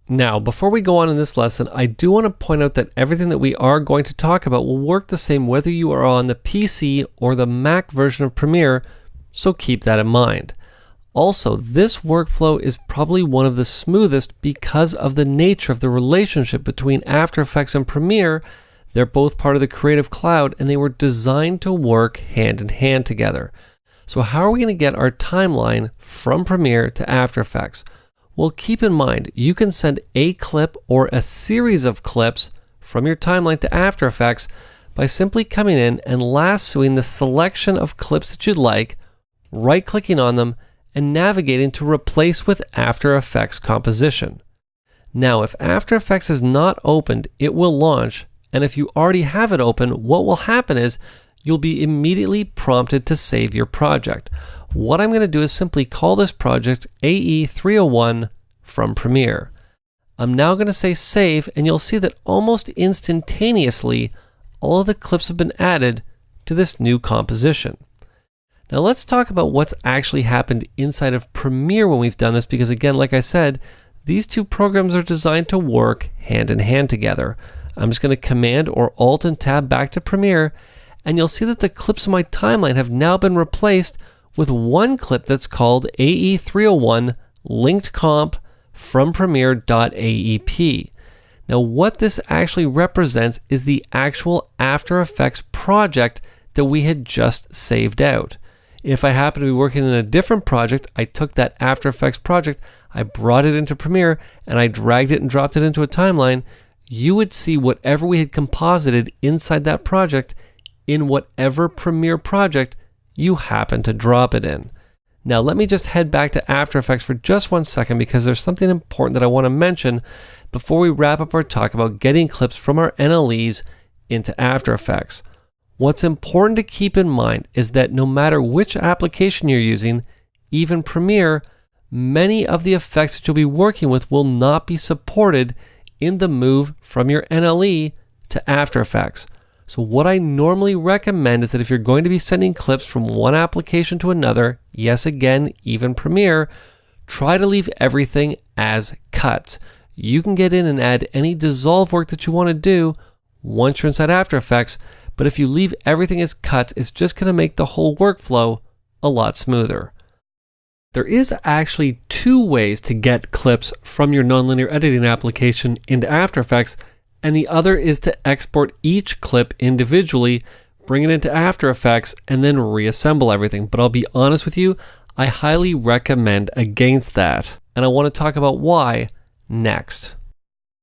Now, before we go on in this lesson, I do want to point out that everything that we are going to talk about will work the same whether you are on the PC or the Mac version of Premiere, so keep that in mind. Also, this workflow is probably one of the smoothest because of the nature of the relationship between After Effects and Premiere. They're both part of the Creative Cloud and they were designed to work hand in hand together. So how are we going to get our timeline from Premiere to After Effects? Well, keep in mind, you can send a clip or a series of clips from your timeline to After Effects by simply coming in and lassoing the selection of clips that you'd like, right-clicking on them, and navigating to replace with After Effects composition. Now, if After Effects is not opened, it will launch, and if you already have it open, what will happen is you'll be immediately prompted to save your project. What I'm going to do is simply call this project AE301 from Premiere. I'm now going to say save, and you'll see that almost instantaneously, all of the clips have been added to this new composition. Now let's talk about what's actually happened inside of Premiere when we've done this, because again, like I said, these two programs are designed to work hand in hand together. I'm just going to Command or Alt and Tab back to Premiere, and you'll see that the clips in my timeline have now been replaced with one clip that's called AE301 linked comp from Premiere.aep. Now what this actually represents is the actual After Effects project that we had just saved out. If I happen to be working in a different project, I took that After Effects project, I brought it into Premiere, and I dragged it and dropped it into a timeline, you would see whatever we had composited inside that project in whatever Premiere project you happen to drop it in. Now let me just head back to After Effects for just 1 second because there's something important that I want to mention before we wrap up our talk about getting clips from our NLEs into After Effects. What's important to keep in mind is that no matter which application you're using, even Premiere, many of the effects that you'll be working with will not be supported in the move from your NLE to After Effects. So what I normally recommend is that if you're going to be sending clips from one application to another, yes, again, even Premiere, try to leave everything as cuts. You can get in and add any dissolve work that you want to do once you're inside After Effects, but if you leave everything as cuts, it's just going to make the whole workflow a lot smoother. There is actually two ways to get clips from your nonlinear editing application into After Effects, and the other is to export each clip individually, bring it into After Effects, and then reassemble everything. But I'll be honest with you, I highly recommend against that, and I want to talk about why next.